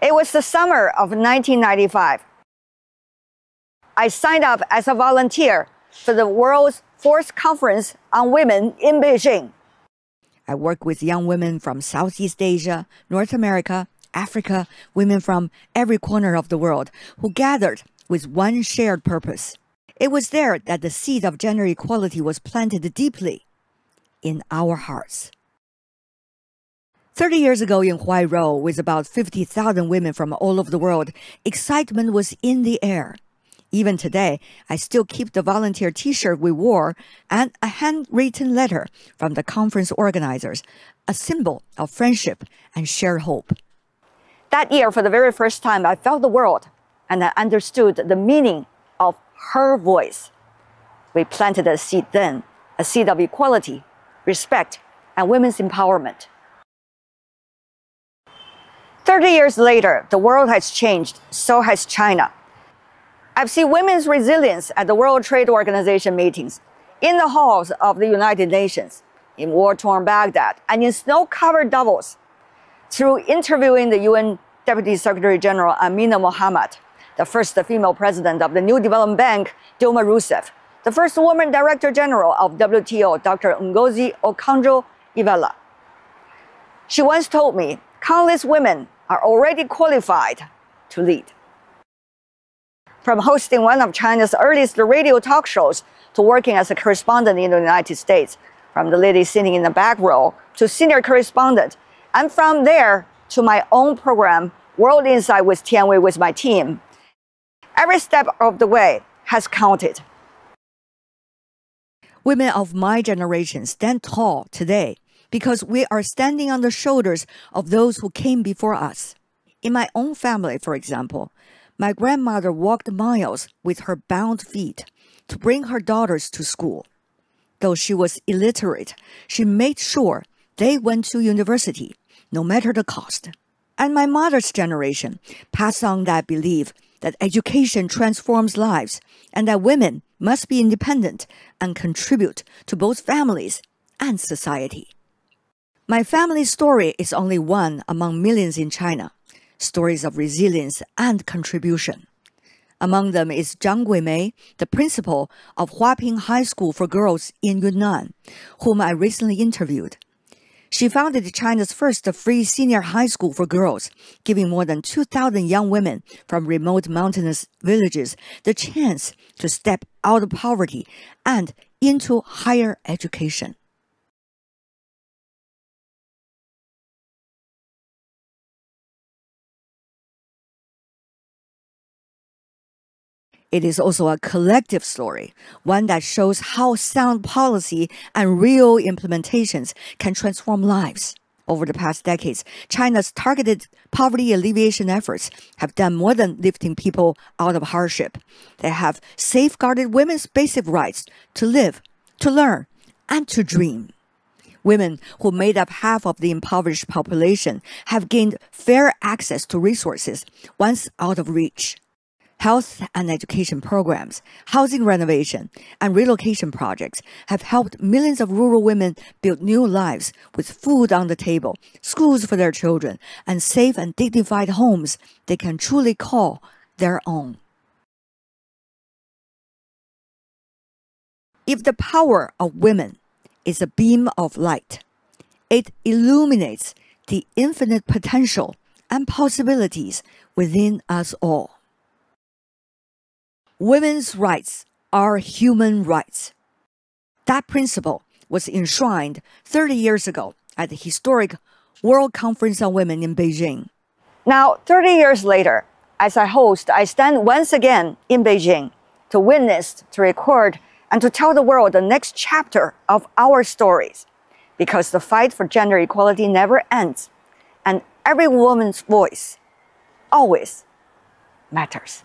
It was the summer of 1995. I signed up as a volunteer for the world's 4th conference on women in Beijing. I work with young women from Southeast Asia, North America, Africa, women from every corner of the world who gathered with one shared purpose. It was there that the seed of gender equality was planted deeply in our hearts. 30 years ago in Huairou, with about 50,000 women from all over the world, excitement was in the air. Even today, I still keep the volunteer t-shirt we wore and a handwritten letter from the conference organizers, a symbol of friendship and shared hope. That year, for the very first time, I felt the world and I understood the meaning of her voice. We planted a seed then, a seed of equality, respect, and women's empowerment. 30 years later, the world has changed, so has China. I've seen women's resilience at the World Trade Organization meetings, in the halls of the United Nations, in war-torn Baghdad, and in snow-covered Davos. Through interviewing the UN Deputy Secretary General Amina Mohammed, the first female president of the New Development Bank, Dilma Rousseff, the first woman Director General of WTO, Dr. Ngozi Okonjo-Iweala. She once told me, countless women are already qualified to lead. From hosting one of China's earliest radio talk shows to working as a correspondent in the United States, from the lady sitting in the back row to senior correspondent, and from there to my own program, World Insight with Tian Wei with my team, every step of the way has counted. Women of my generation stand tall today because we are standing on the shoulders of those who came before us. In my own family, for example, my grandmother walked miles with her bound feet to bring her daughters to school. Though she was illiterate, she made sure they went to university, no matter the cost. And my mother's generation passed on that belief that education transforms lives and that women must be independent and contribute to both families and society. My family's story is only one among millions in China. Stories of resilience and contribution. Among them is Zhang Guimei, the principal of Huaping High School for Girls in Yunnan, whom I recently interviewed. She founded China's first free senior high school for girls, giving more than 2,000 young women from remote mountainous villages the chance to step out of poverty and into higher education. It is also a collective story, one that shows how sound policy and real implementations can transform lives. Over the past decades, China's targeted poverty alleviation efforts have done more than lifting people out of hardship. They have safeguarded women's basic rights to live, to learn, and to dream. Women who made up half of the impoverished population have gained fair access to resources once out of reach. Health and education programs, housing renovation, and relocation projects have helped millions of rural women build new lives with food on the table, schools for their children, and safe and dignified homes they can truly call their own. If the power of women is a beam of light, it illuminates the infinite potential and possibilities within us all. Women's rights are human rights. That principle was enshrined 30 years ago at the historic World Conference on Women in Beijing. Now, 30 years later, as a host, I stand once again in Beijing to witness, to record, and to tell the world the next chapter of our stories. Because the fight for gender equality never ends, and every woman's voice always matters.